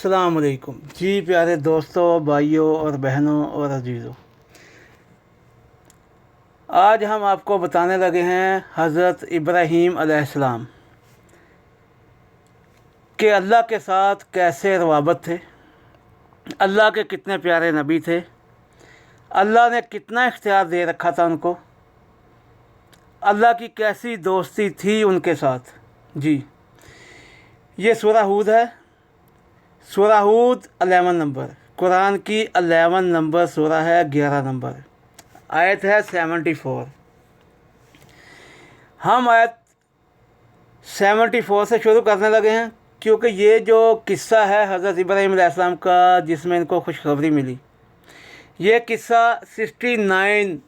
अस्सलाम वालेकुम जी प्यारे दोस्तों, भाइयों और बहनों और अजीज़ों। आज हम आपको बताने लगे हैं हज़रत इब्राहीम अलैहिस्सलाम के अल्लाह के साथ कैसे रवाबत थे, अल्लाह के कितने प्यारे नबी थे, अल्लाह ने कितना इख्तियार दे रखा था उनको, अल्लाह की कैसी दोस्ती थी उनके साथ। जी, ये सूरह हूद है। सूरह हूद 11 नंबर, कुरान की 11 नंबर सूरह है, 11 नंबर आयत है 74। हम आयत 74 से शुरू करने लगे हैं क्योंकि ये जो किस्सा है हज़रत इब्राहीम अलैहिस्सलाम का जिसमें इनको खुशखबरी मिली, ये किस्सा 69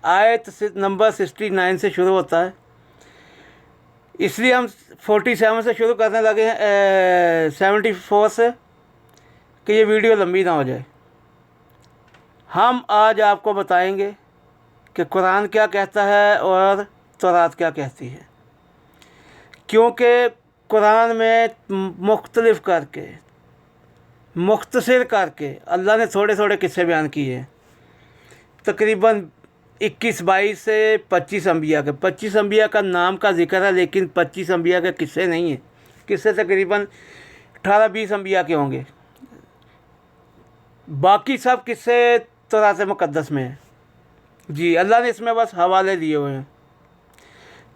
आयत नंबर 69 से शुरू होता है। इसलिए हम 47 से शुरू करने लगे हैं 74 से, कि ये वीडियो लंबी ना हो जाए। हम आज आपको बताएंगे कि कुरान क्या कहता है और तौरात क्या कहती है, क्योंकि कुरान में मुख्तलिफ करके मुख्तसर करके अल्लाह ने थोड़े थोड़े किस्से बयान किए हैं। तकरीबन 21-22 से 25 अम्बिया के 25 अम्बिया का नाम का जिक्र है, लेकिन 25 अम्बिया के किस्से नहीं हैं। किस्से तकरीबन 18-20 अम्बिया के होंगे, बाकी सब किस्से तौरात मुक़द्दस में है। जी, अल्लाह ने इसमें बस हवाले दिए हुए हैं।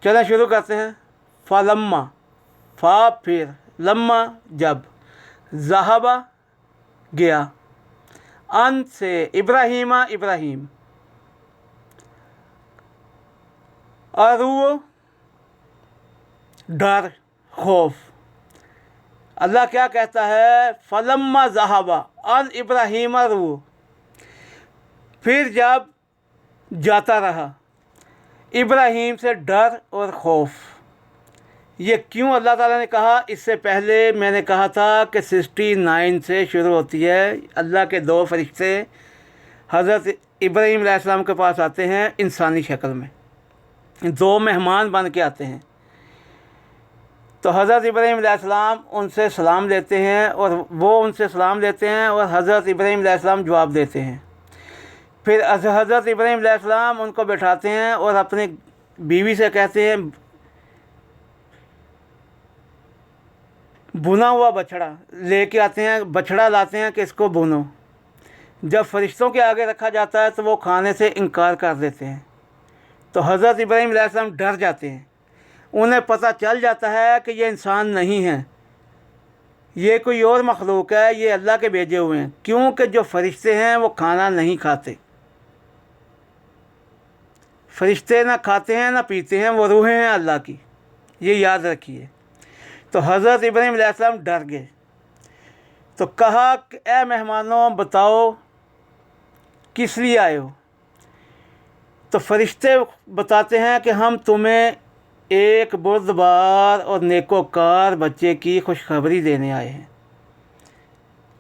चलें शुरू करते हैं। फ़लम्मा, फ़ा फिर, लम्मा जब, ज़हाबा गया, अन से, इब्राहीमा इब्राहीम, अरू डर खौफ। अल्लाह क्या कहता है, फ़लम्मा ज़हाबा अन इब्राहीम अरू, फिर जब जाता रहा इब्राहीम से डर और खौफ। ये क्यों अल्लाह ताला ने कहा, इससे पहले मैंने कहा था कि 69 से शुरू होती है। अल्लाह के दो फरिश्ते हज़रत इब्राहीम अलैहिस्सलाम के पास आते हैं इंसानी शक्ल में, दो मेहमान बन के आते हैं। तो हज़रत इब्राहीम अलैहिस्सलाम उनसे सलाम लेते हैं और वो उनसे सलाम लेते हैं और हज़रत इब्राहीम अलैहिस्सलाम जवाब देते हैं। फिर हज़रत इब्राहीम अलैहिस्सलाम उनको बैठाते हैं और अपनी बीवी से कहते हैं, भुना हुआ बछड़ा लेके आते हैं, बछड़ा लाते हैं कि इसको भुनो। जब फरिश्तों के आगे रखा जाता है तो वो खाने से इनकार कर देते हैं। तो हज़रत इब्राहीम अलैहिस्सलाम डर जाते हैं। उन्हें पता चल जाता है कि ये इंसान नहीं है, ये कोई और मखलूक है, ये अल्लाह के भेजे हुए हैं, क्योंकि जो फरिश्ते हैं वो खाना नहीं खाते। फरिश्ते ना खाते हैं ना पीते हैं, वो रूहें हैं अल्लाह की, ये याद रखिए। तो हज़रत इब्राहीम अलैहिस्सलाम डर गए। तो कहा कि ए मेहमानों, बताओ किस लिए आए हो। तो फरिश्ते बताते हैं कि हम तुम्हें एक बुर्दबार और नेकोकार बच्चे की खुशखबरी देने आए हैं।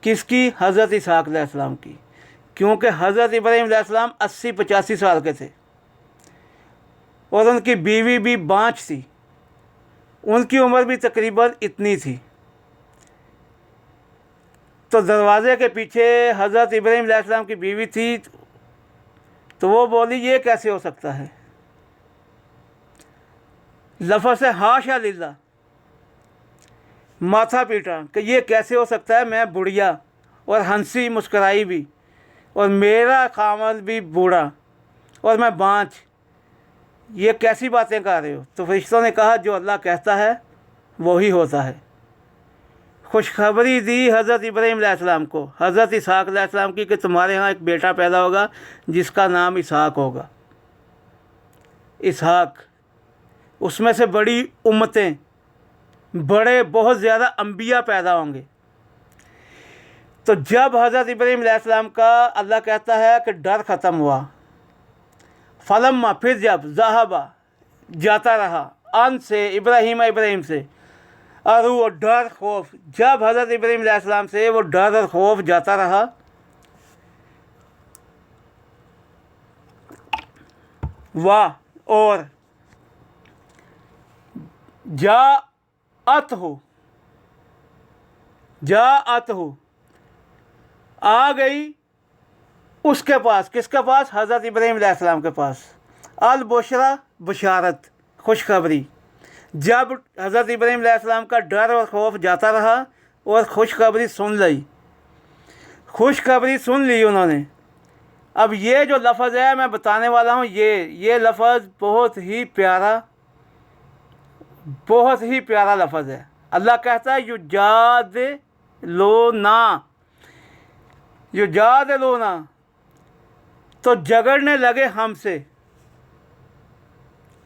किसकी? हज़रत इसहाक़ अलैहिस्सलाम की, क्योंकि हज़रत इब्राहीम अलैहिस्सलाम 80-85 साल के थे और उनकी बीवी भी बाँझ थी, उनकी उम्र भी तकरीबन इतनी थी। तो दरवाज़े के पीछे हज़रत इब्राहीम अलैहिस्सलाम की बीवी थी। तो वो बोली, ये कैसे हो सकता है। लफ़ज़ से हाशा लिल्लाह, माथा पीटा कि ये कैसे हो सकता है, मैं बुढ़िया, और हंसी मुस्कराई भी, और मेरा खामद भी बूढ़ा और मैं बाँझ, ये कैसी बातें कर रहे हो। तो फरिश्तों ने कहा, जो अल्लाह कहता है वही होता है। खुशखबरी दी हज़रत इब्राहीम अलैहिस्सलाम को, हज़रत इसहाक़ अलैहिस्सलाम की, कि तुम्हारे यहाँ एक बेटा पैदा होगा जिसका नाम इसहाक़ होगा। इसहाक़, उसमें से बड़ी उम्मतें, बड़े बहुत ज़्यादा अम्बिया पैदा होंगे। तो जब हज़रत इब्राहीम अलैहिस्सलाम का अल्लाह कहता है कि डर ख़त्म हुआ, फ़लम्मा फिर जब, ज़हाबा जाता रहा, अन से, इब्राहीम इब्राहीम से, अरू और डर खौफ, जब हज़रत इब्राहीम अलैहिस्सलाम से वो डर और खौफ जाता रहा, वाह, और जाअत हो आ गई उसके पास, किसके पास? हज़रत इब्राहीम अलैहिस्सलाम के पास। अल बुशरा, बशारत, खुशखबरी। जब हज़रत इब्राहीम अलैहिस्सलाम का डर और खौफ जाता रहा और खुशखबरी सुन ली, खुशखबरी सुन ली उन्होंने। अब ये जो लफ्ज़ है मैं बताने वाला हूँ, ये लफ्ज़ बहुत ही प्यारा, बहुत ही प्यारा लफ्ज़ है। अल्लाह कहता है युजाद लोना, युजाद लोना, तो झगड़ने लगे हमसे।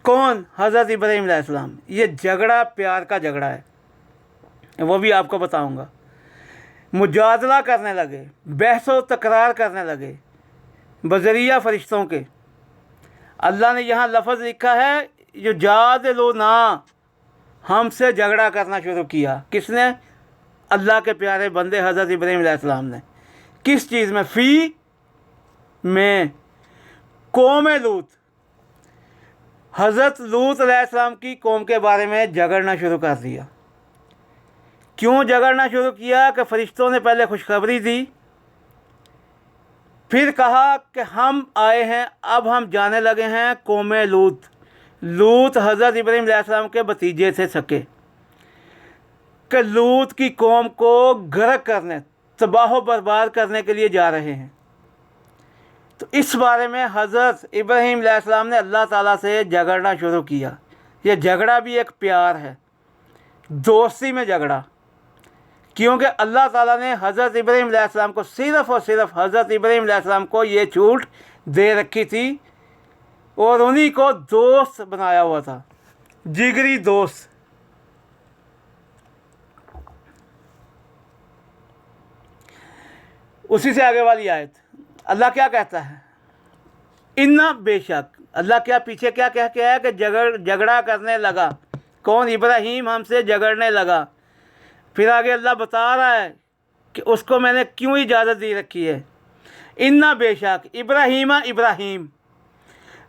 कौन? हज़रत इब्राहीम अलैहिस्सलाम। ये झगड़ा प्यार का झगड़ा है, वो भी आपको बताऊंगा। मुजादला करने लगे, बहस व तकरार करने लगे बज़रिया फ़रिश्तों के। अल्लाह ने यहाँ लफ्ज़ लिखा है युजादिलूना, हमसे झगड़ा करना शुरू किया। किसने? अल्लाह के प्यारे बंदे हज़रत इब्राहीम अलैहिस्सलाम ने। किस चीज़ में? फ़ी में कौम लूत, हज़रत लूत अलैहिस्सलाम की कौम के बारे में झगड़ना शुरू कर दिया। क्यों झगड़ना शुरू किया? कि फ़रिश्तों ने पहले खुशखबरी दी, फिर कहा कि हम आए हैं, अब हम जाने लगे हैं कौम लूत। लूत हज़रत इब्राहीम अलैहिस्सलाम के भतीजे थे सके, कि लूत की कौम को गर्क करने, तबाह बर्बाद करने के लिए जा रहे हैं। तो इस बारे में हज़रत इब्राहीम अलैहिस्सलाम ने अल्लाह ताला से झगड़ना शुरू किया। यह झगड़ा भी एक प्यार है, दोस्ती में झगड़ा, क्योंकि अल्लाह ताला ने हज़रत इब्राहीम अलैहिस्सलाम को सिर्फ़ और सिर्फ हज़रत इब्राहीम अलैहिस्सलाम को ये छूट दे रखी थी और उन्हीं को दोस्त बनाया हुआ था, जिगरी दोस्त। उसी से आगे वाली आयत अल्लाह क्या कहता है? इन्ना, बेशक। अल्लाह क्या पीछे क्या कह के है कि झगड़ा करने लगा। कौन? इब्राहीम हमसे झगड़ने लगा। फिर आगे अल्लाह बता रहा है कि उसको मैंने क्यों इजाज़त दी रखी है। इन्ना, बेशक, इब्राहीम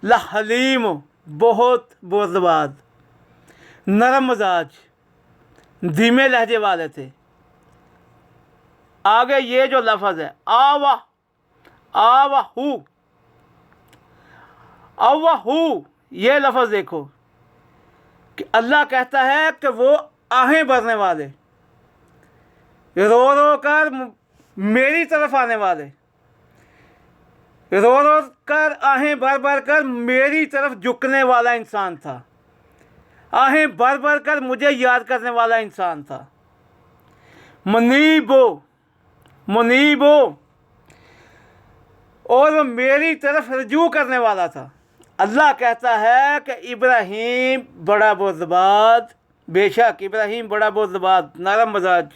लहलीम, बहुत बुर्दबाद, नरम मजाज, धीमे लहजे वाले थे। आगे ये जो लफ्ज़ है आवाहू, ये लफ्ज़ देखो कि अल्लाह कहता है कि वो आहें भरने वाले, रो रो कर मेरी तरफ आने वाले, रो रो कर आहें भर भर कर मेरी तरफ झुकने वाला इंसान था, आहें भर भर कर मुझे याद करने वाला इंसान था। मुनीबो, और वो मेरी तरफ रजू करने वाला था। अल्लाह कहता है कि इब्राहीम बड़ा बुर्दबाद, बेशक इब्राहीम बड़ा बुर्दबाद, नरम मजाज,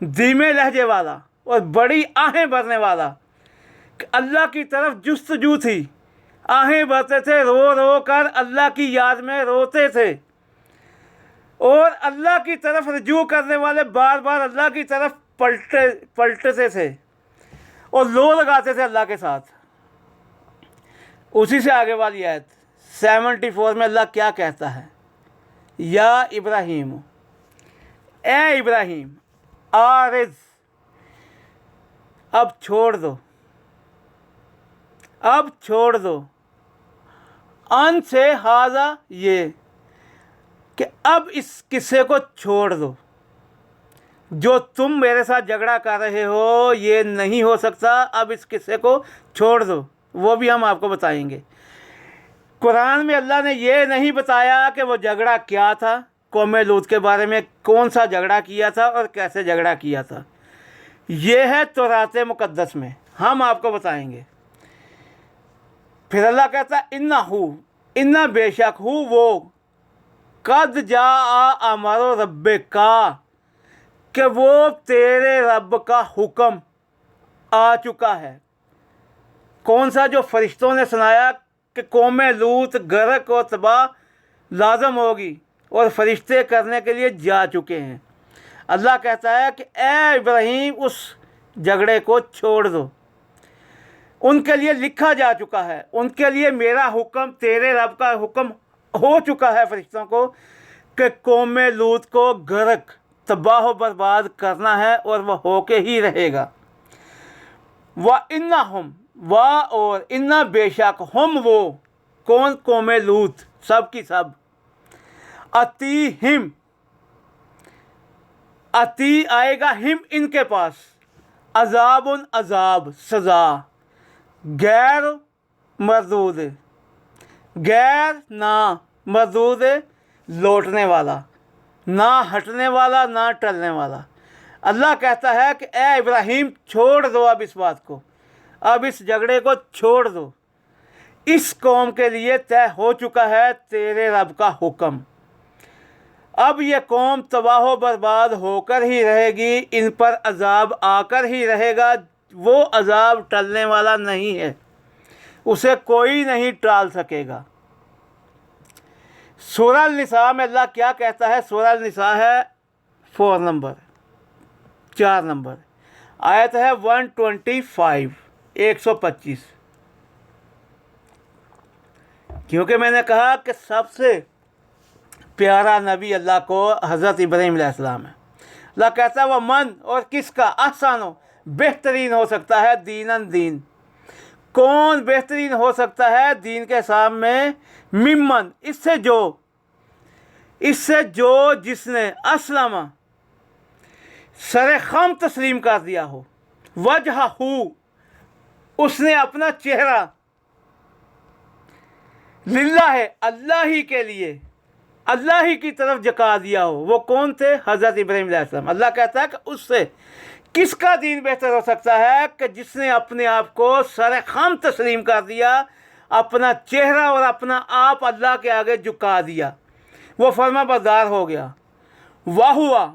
धीमे लहजे वाला और बड़ी आहें भरने वाला। कि अल्लाह की तरफ जुस्तजू थी, आहें भरते थे, रो रो कर अल्लाह की याद में रोते थे, और अल्लाह की तरफ रजू करने वाले बार बार अल्लाह की तरफ पलटते थे और लो लगाते थे अल्लाह के साथ। उसी से आगे वाली आयत 74 में अल्लाह क्या कहता है? या इब्राहीम, ए इब्राहीम, आरिज़, अब छोड़ दो, अब छोड़ दो, अन से हाजा, ये कि अब इस किस्से को छोड़ दो, जो तुम मेरे साथ झगड़ा कर रहे हो ये नहीं हो सकता, अब इस किस्से को छोड़ दो। वो भी हम आपको बताएंगे। कुरान में अल्लाह ने ये नहीं बताया कि वो झगड़ा क्या था, कौम लूत के बारे में कौन सा झगड़ा किया था और कैसे झगड़ा किया था। ये है तौरात मुक़द्दस में, हम आपको बताएंगे। फिर अल्लाह कहता इन्ना बेशक हूँ वो, कद जा अमरो रब्बे का, कि वो तेरे रब का हुक्म आ चुका है। कौन सा? जो फरिश्तों ने सुनाया कि कौम लूत गर्क और तबाह लाजम होगी और फरिश्ते करने के लिए जा चुके हैं। अल्लाह कहता है कि ए इब्राहीम, उस झगड़े को छोड़ दो, उनके लिए लिखा जा चुका है, उनके लिए मेरा हुक्म, तेरे रब का हुक्म हो चुका है फरिश्तों को कि कौम लूत को गर्क, तबाह बर्बाद करना है और वह होके ही रहेगा। व इन्ना हम व और इन्ना बेशक हम वो कौन कौम लूत सब की सब अती हिम अती आएगा हिम इनके पास अजाबुन अजाब सज़ा गैर मरदूद गैर ना मरदूद लौटने वाला ना हटने वाला ना टलने वाला। अल्लाह कहता है कि ए इब्राहिम छोड़ दो अब इस बात को, अब इस झगड़े को छोड़ दो। इस कौम के लिए तय हो चुका है तेरे रब का हुक्म। अब ये कौम तबाह बर्बाद होकर ही रहेगी, इन पर अजाब आकर ही रहेगा। वो अजाब टलने वाला नहीं है, उसे कोई नहीं टाल सकेगा। सूरह अल-निसा में अल्लाह क्या कहता है? सूरह अल-निसा है 4 नंबर 4 नंबर आयत है 125 125। क्योंकि मैंने कहा कि सबसे प्यारा नबी अल्लाह को हज़रत इब्राहीम अलैहिस्सलाम है। अल्लाह कहता है वह मन और किसका आसानो बेहतरीन हो सकता है दीनन दीन। कौन बेहतरीन हो सकता है दीन के सामने? मिम्मन इससे जो जिसने असलमा सरे खम तस्लीम कर दिया हो, वजहहू उसने अपना चेहरा, लिल्लाह है अल्लाह ही के लिए, अल्लाह ही की तरफ झुका दिया हो। वो कौन थे? हज़रत इब्राहीम अलैहिस्सलाम। अल्लाह कहता है कि उससे किसका दीन बेहतर हो सकता है कि जिसने अपने आप को सरे खम तस्लीम कर दिया, अपना चेहरा और अपना आप अल्लाह के आगे झुका दिया, वो फर्मा बरदार हो गया। वाह हुआ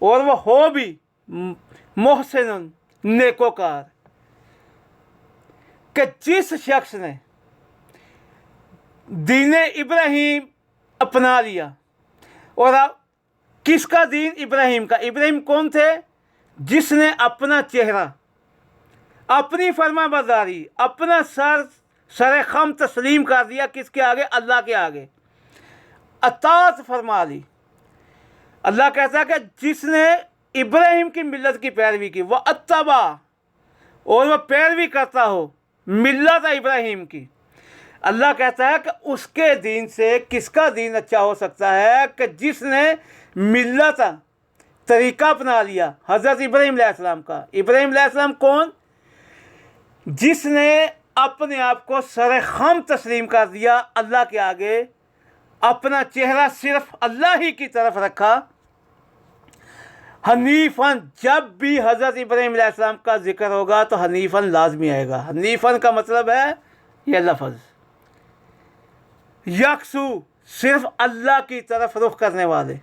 और वो हो भी मोहसिन नेकोकार कि जिस शख्स ने दीन इब्राहीम अपना लिया। और अब किसका दीन? इब्राहीम का। इब्राहीम कौन थे? जिसने अपना चेहरा, अपनी फरमाबरदारी, अपना सर खम तस्लीम कर दिया किसके आगे? अल्लाह के आगे। अतात फरमा ली। अल्लाह कहता है कि जिसने इब्राहीम की मिल्लत की पैरवी की, वह अत्तबा और वह पैरवी करता हो मिल्लत इब्राहीम की। अल्लाह कहता है कि उसके दीन से किसका दीन अच्छा हो सकता है कि जिसने मिल्लत तरीका अपना लिया हज़रत इब्राहीम अलैहिस्सलाम का। इब्राहीम अलैहिस्सलाम कौन? जिसने अपने आप को सर खम तस्लीम कर दिया अल्लाह के आगे, अपना चेहरा सिर्फ अल्लाह ही की तरफ रखा। हनीफन, जब भी हज़रत इब्राहीम अलैहिस्सलाम का जिक्र होगा तो हनीफन लाजमी आएगा। हनीफन का मतलब है यह लफ्ज़ यकसू, सिर्फ अल्लाह की तरफ रुख करने वाले,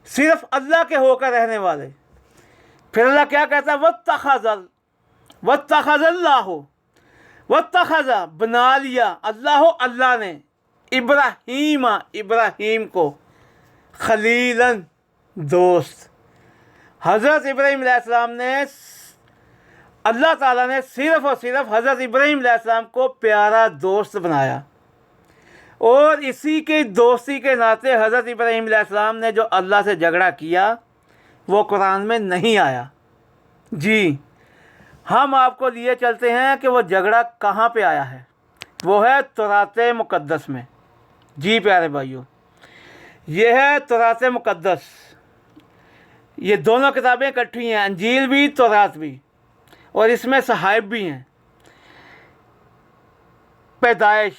सिर्फ अल्लाह के होकर रहने वाले। फिर अल्लाह क्या कहता है? वत्तखज़ा बना लिया अल्लाह ने इब्राहीम को खलीलन दोस्त। हज़रत इब्राहीम अलैहिस्सलाम ने, अल्लाह ताला ने सिर्फ़ और सिर्फ हज़रत इब्राहीम अलैहिस्सलाम को प्यारा दोस्त बनाया। और इसी के दोस्ती के नाते हज़रत इब्राहीम अलैहिस्सलाम ने जो अल्लाह से झगड़ा किया वो कुरान में नहीं आया। जी, हम आपको लिए चलते हैं कि वो झगड़ा कहाँ पे आया है। वो है तौरात मुक़द्दस में। जी प्यारे भाइयों, ये है तौरात मुक़द्दस। ये दोनों किताबें इकट्ठी हैं, अंजील भी तौरात भी, और इसमें सहाइब भी हैं। पैदाइश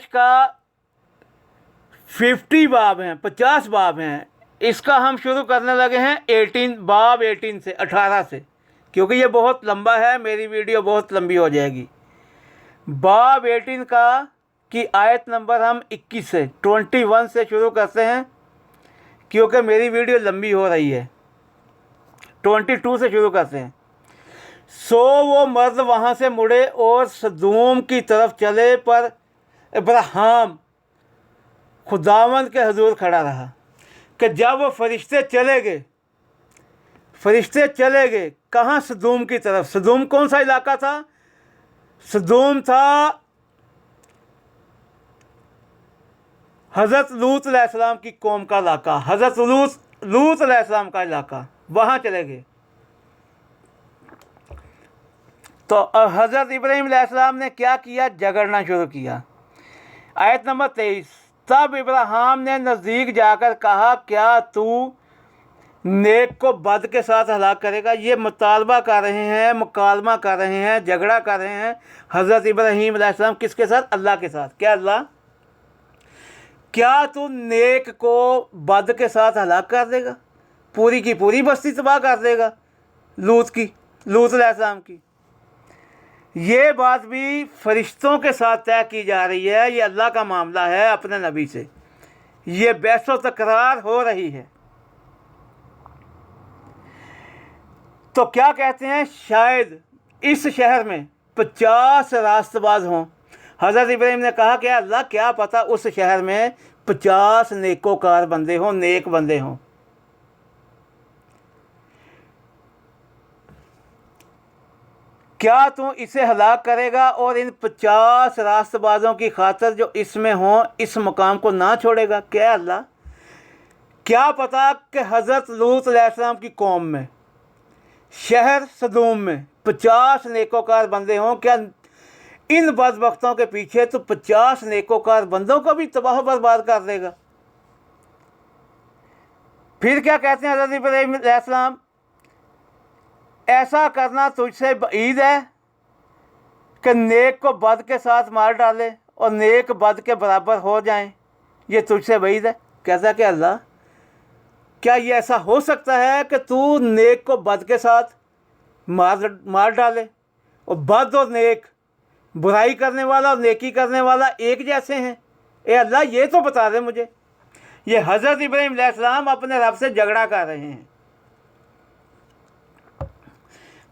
का 50 बाब हैं, 50 बाब हैं। इसका हम शुरू करने लगे हैं 18 से 18 से, क्योंकि ये बहुत लंबा है, मेरी वीडियो बहुत लंबी हो जाएगी। बाब 18 का की आयत नंबर हम 21 से 21 से शुरू करते हैं, क्योंकि मेरी वीडियो लंबी हो रही है। 22 से शुरू करते हैं। सो वो मर्द वहाँ से मुड़े और सदूम की तरफ चले, पर इब्राहिम खुदावंद के हजूर खड़ा रहा कि जब वो फरिश्ते चले गए कहाँ? सदूम की तरफ। सदूम कौन सा इलाका था? सदूम था हज़रत लूत अलैहिस्सलाम की कौम का इलाका। हज़रत लूत अलैहिस्सलाम का इलाका, वहाँ चले गए। तो हज़रत इब्राहीम अलैहिस्सलाम ने क्या किया? झगड़ना शुरू किया। आयत नंबर 23, तब इब्राहिम ने नज़दीक जाकर कहा, क्या तू नेक को बद के साथ हलाक करेगा? ये मुतालबा कर रहे हैं, मुकालमा कर रहे हैं, झगड़ा कर रहे हैं हज़रत इब्राहीम अलैहिस्सलाम किसके साथ? अल्लाह के साथ। क्या अल्लाह, क्या तू नेक को बद के साथ हलाक कर देगा? पूरी की पूरी बस्ती तबाह कर देगा लूत अलैहिस्सलाम की। ये बात भी फरिश्तों के साथ तय की जा रही है, ये अल्लाह का मामला है अपने नबी से, ये बहसो तकरार हो रही है। तो क्या कहते हैं? शायद इस शहर में 50 रास्तबाज हों। हज़रत इब्राहीम ने कहा कि अल्लाह, क्या पता उस शहर में 50 नेकोकार बंदे हों, नेक बंदे हों। क्या तू इसे हलाक करेगा और इन 50 रास्तबाजों की खातिर जो इसमें हों इस मकाम को ना छोड़ेगा? क्या अल्लाह, क्या पता कि हज़रत लूत अलैहिस्सलाम की कौम में, शहर सदूम में 50 नेकोकार बंदे हों, क्या इन बदबख्तों के पीछे तो 50 नेकोकार बंदों को भी तबाह बर्बाद कर देगा? फिर क्या कहते हैं हज़रत इब्राहीम अलैहिस्सलाम, ऐसा करना तुझसे बईद है कि नेक को बद के साथ मार डाले और नेक बद के बराबर हो जाएं, ये तुझसे बईद है। कैसा कि अल्लाह, क्या ये ऐसा हो सकता है कि तू नेक को बद के साथ मार डाले? और बद और नेक, बुराई करने वाला और नेकी करने वाला एक जैसे हैं? ए अल्लाह, ये तो बता दे मुझे। ये हज़रत इब्राहीम अलैहिस्सलाम अपने रब से झगड़ा कर रहे हैं।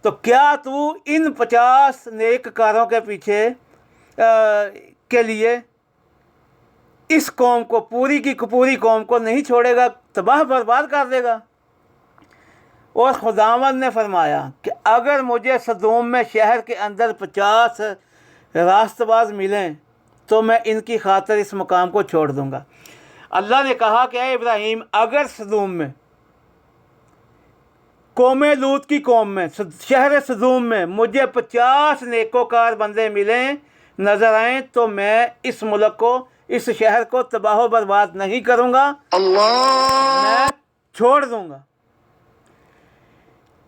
तो क्या तू इन 50 नेककारों के पीछे के लिए इस कौम को, पूरी की पूरी कौम को नहीं छोड़ेगा, तबाह बर्बाद कर देगा? और खुदावंद ने फरमाया कि अगर मुझे सदूम में शहर के अंदर 50 रास्तबाज मिलें तो मैं इनकी खातिर इस मकाम को छोड़ दूंगा। अल्लाह ने कहा कि इब्राहीम, अगर सदूम में, कौम लूत की कौम में, शहर सदूम में मुझे 50 नेकोकार बंदे मिलें, नज़र आएँ, तो मैं इस मुल्क को, इस शहर को तबाह बर्बाद नहीं करूँगा, मैं छोड़ दूँगा।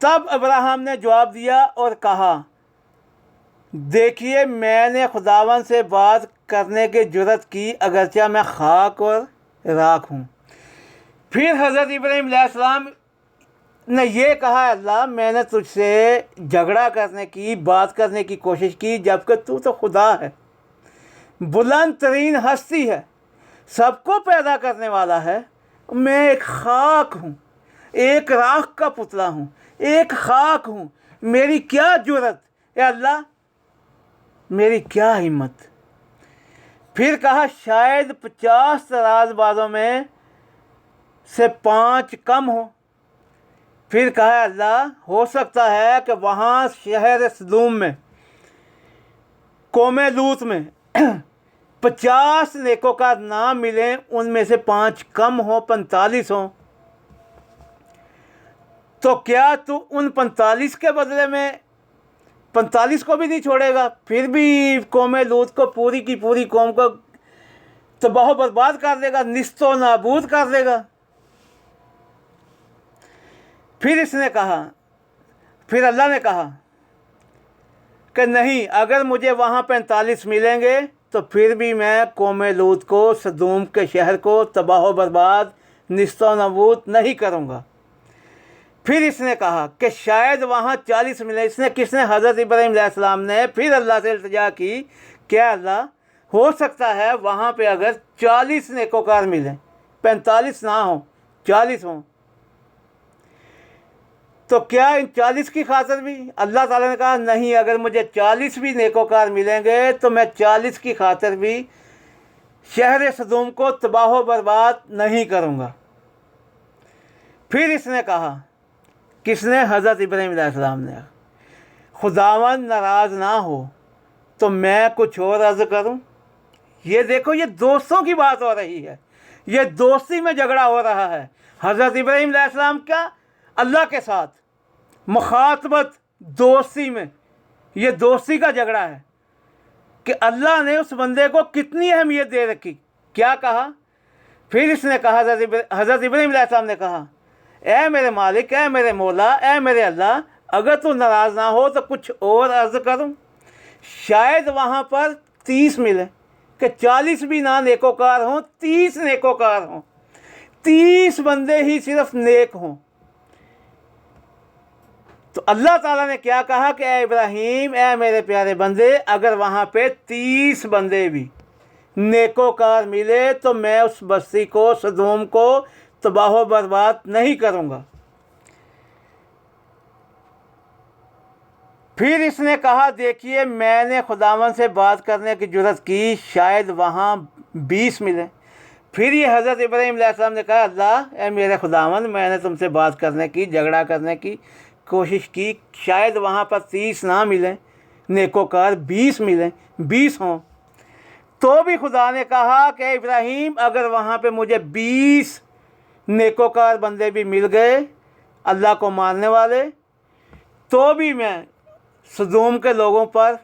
तब इब्राहिम ने जवाब दिया और कहा, देखिए, मैंने खुदावन से बात करने की जुर्रत की, अगरचे मैं खाक और राख हूँ। फिर हज़रत इब्राहीम अलैहिस्सलाम ने ये कहा, अल्लाह, मैंने तुझसे झगड़ा करने की, बात करने की कोशिश की, जबकि तू तो खुदा है, बुलंद तरीन हस्ती है, सबको पैदा करने वाला है। मैं एक खाक हूँ, एक राख का पुतला हूँ, एक खाक हूँ, मेरी क्या जुर्रत है अल्लाह, मेरी क्या हिम्मत। फिर कहा, शायद 50 राजबाजों में से 5 कम हो। फिर कहा, अल्लाह, हो सकता है कि वहाँ शहर सदूम में, कौम लूत में 50 नेकोकार ना मिलें, उनमें से 5 कम हो, 45 हों। तो क्या तू उन 45 के बदले में 45 को भी नहीं छोड़ेगा? फिर भी कौम लूत को, पूरी की पूरी कौम को तबाह बर्बाद कर देगा, निस्तो नाबूद कर देगा। फिर इसने कहा, फिर अल्लाह ने कहा कि नहीं, अगर मुझे वहाँ 45 मिलेंगे तो फिर भी मैं कौम लूत को, सदूम के शहर को तबाह बर्बाद, निस्तो नाबूद नहीं करूँगा। फिर इसने कहा कि शायद वहाँ 40 मिले। इसने, किसने? हज़रत इब्राहीम अलैहिस्सलाम ने फिर अल्लाह से इल्तिजा की, क्या अल्लाह, हो सकता है वहाँ पे अगर 40 नेकोकार मिलें, 45 ना हो, 40 हों, तो क्या इन 40 की खातिर भी? अल्लाह ताला ने कहा, नहीं, अगर मुझे 40 भी नेकोकार मिलेंगे तो मैं 40 की खातिर भी शहर सदूम को तबाह बर्बाद नहीं करूँगा। फिर इसने कहा, किसने? हज़रत इब्राहीम अलैहिस्सलाम ने, खुदावन नाराज़ ना हो तो मैं कुछ और अर्ज़ करूं। ये देखो, ये दोस्तों की बात हो रही है, ये दोस्ती में झगड़ा हो रहा है हज़रत इब्राहीम अलैहिस्सलाम का अल्लाह के साथ, मुखातबत दोस्ती में। ये दोस्ती का झगड़ा है कि अल्लाह ने उस बंदे को कितनी अहमियत दे रखी। क्या कहा फिर इसने कहा, हज़रत इब्राहीम अलैहिस्सलाम ने कहा, ऐ मेरे मालिक, ऐ मेरे मौला, ऐ मेरे अल्लाह, अगर तू नाराज़ ना हो तो कुछ और अर्ज़ करूं। शायद वहाँ पर 30 मिले कि 40 भी ना नेकोकार हों, 30 नेकोकार हों, 30 बंदे ही सिर्फ नेक हों। तो अल्लाह ताला ने क्या कहा कि ऐ इब्राहीम, ऐ मेरे प्यारे बंदे, अगर वहाँ पे 30 बंदे भी नेकोकार मिले तो मैं उस बस्ती को, सदोम को तबाह बर्बाद नहीं करूँगा। फिर इसने कहा, देखिए मैंने खुदावन से बात करने की जुर्रत की, शायद वहाँ 20 मिले। फिर ये हज़रत इब्राहीम अलैहिस्सलाम ने कहा, अल्लाह, ए मेरे खुदावन, मैंने तुमसे बात करने की, झगड़ा करने की कोशिश की, शायद वहाँ पर 30 ना मिलें, नेकोकार 20 मिलें, 20 हों। तो भी खुदा ने कहा कि इब्राहीम, अगर वहाँ पे मुझे 20 नेकोकार बंदे भी मिल गए, अल्लाह को मानने वाले, तो भी मैं सदोम के लोगों पर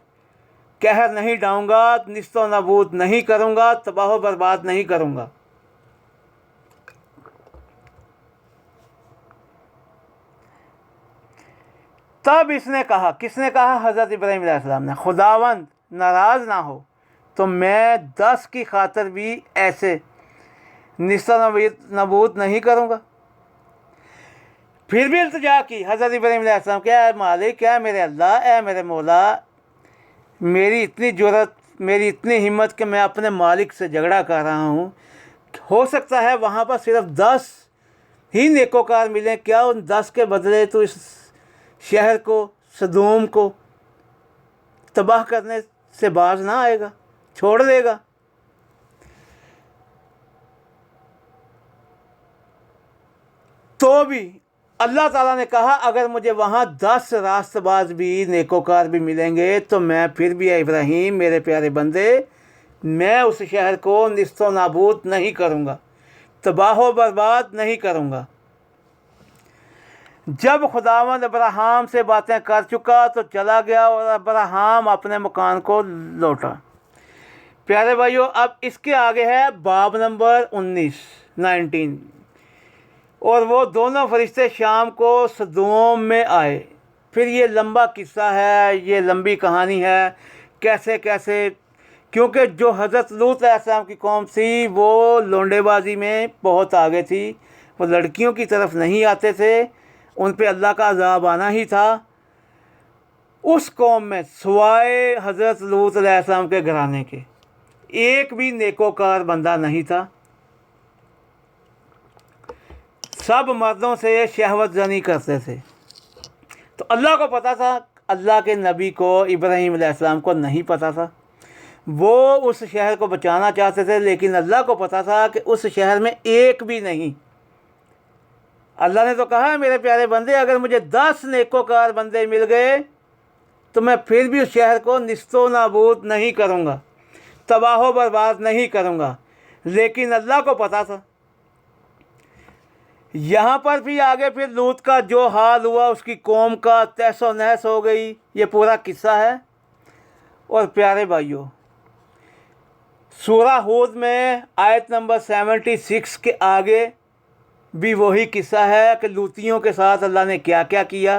कहर नहीं डाऊंगा, निस्तो नाबूद नहीं करूंगा, तबाह बर्बाद नहीं करूंगा। तब इसने कहा, किसने कहा? हज़रत इब्राहीम अलैहिस्सलाम ने, खुदावंद नाराज़ ना हो तो मैं 10 की खातर भी ऐसे निस्तो नाबूद नहीं करूंगा। फिर भी इल्तिजा की हज़रत इब्राहीम अलैहिस्सलाम, क्या मालिक, क्या मेरे अल्लाह, ए मेरे मौला, मेरी इतनी जुर्रत, मेरी इतनी हिम्मत कि मैं अपने मालिक से झगड़ा कर रहा हूँ, हो सकता है वहाँ पर सिर्फ 10 ही नेकोकार मिलें, क्या उन 10 के बदले तो इस शहर को, सदोम को तबाह करने से बाज ना आएगा, छोड़ देगा? तो भी अल्लाह ताला ने कहा, अगर मुझे वहाँ 10 रास्तबाज भी, नेकोकार भी मिलेंगे तो मैं फिर भी, इब्राहीम मेरे प्यारे बंदे, मैं उस शहर को निस्तो नाबूद नहीं करूँगा, तबाह बर्बाद नहीं करूँगा। जब खुदावंद अब्राहम से बातें कर चुका तो चला गया और अब्राहम अपने मकान को लौटा। प्यारे भाइयों, अब इसके आगे है बाब नंबर 19 और वो दोनों फरिश्ते शाम को सदोम में आए। फिर ये लंबा किस्सा है, ये लंबी कहानी है, कैसे कैसे, क्योंकि जो हज़रत लूत अलैहिस्सलाम की कौम थी वो लोंडेबाजी में बहुत आगे थी, वो लड़कियों की तरफ नहीं आते थे, उन पे अल्लाह का अज़ाब आना ही था। उस कौम में सिवाय हज़रत लूत अलैहिस्सलाम के घराने के एक भी नेकोकार बंदा नहीं था। सब मर्दों से शहवत जनी करते थे। तो अल्लाह को पता था, अल्लाह के नबी को, इब्राहीम अलैहिस्सलाम को नहीं पता था। वो उस शहर को बचाना चाहते थे, लेकिन अल्लाह को पता था कि उस शहर में एक भी नहीं। अल्लाह ने तो कहा, मेरे प्यारे बंदे, अगर मुझे 10 नेकोकार बंदे मिल गए तो मैं फिर भी उस शहर को निस्तो नाबूद नहीं करूँगा, तबाह बर्बाद नहीं करूँगा। लेकिन अल्लाह को पता था। यहाँ पर भी आगे फिर लूत का जो हाल हुआ, उसकी कौम का तहस नहस हो गई, ये पूरा किस्सा है। और प्यारे भाइयों, सूरह हूद में आयत नंबर 76 के आगे भी वही किस्सा है कि लूतियों के साथ अल्लाह ने क्या क्या किया,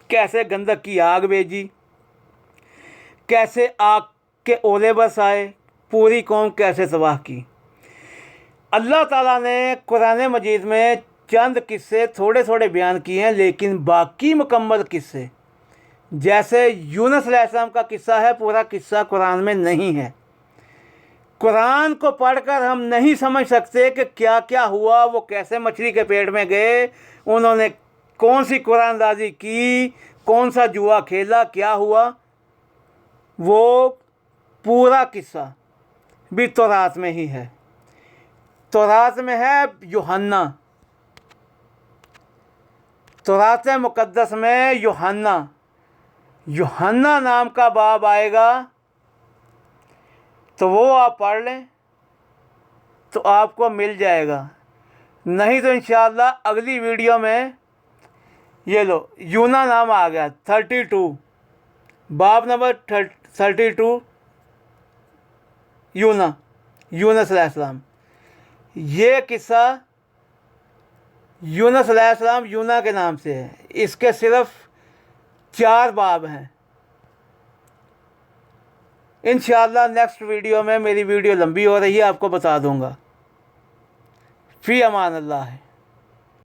कैसे गंधक की आग भेजी, कैसे आग के ओले बरसाए, पूरी कौम कैसे तबाह की। अल्लाह ताला ने कुरान मजीद में चंद किस्से थोड़े थोड़े बयान किए हैं, लेकिन बाकी मुकम्मल किस्से, जैसे यूनुस अलैहिस्सलाम का किस्सा है, पूरा किस्सा कुरान में नहीं है। कुरान को पढ़कर हम नहीं समझ सकते कि क्या क्या हुआ, वो कैसे मछली के पेट में गए, उन्होंने कौन सी कुरानदाजी की, कौन सा जुआ खेला, क्या हुआ। वो पूरा किस्सा भी तौरात में ही है। तौरात में है यूहन्ना, तौरात मुक़द्दस में यूहन्ना नाम का बाब आएगा, तो वो आप पढ़ लें। تو آپ کو مل جائے گا، نہیں تو انشاءاللہ اگلی ویڈیو میں یہ لو یونا نام آ گیا 32، باب نمبر 32 یونس علیہ السلام۔ یہ قصہ یونس علیہ السلام یونا کے نام سے ہے، اس کے صرف 4 باب ہیں۔ انشاءاللہ نیکسٹ ویڈیو میں، میری ویڈیو لمبی ہو رہی ہے، آپ کو بتا دوں گا۔ فی امان اللہ ہے۔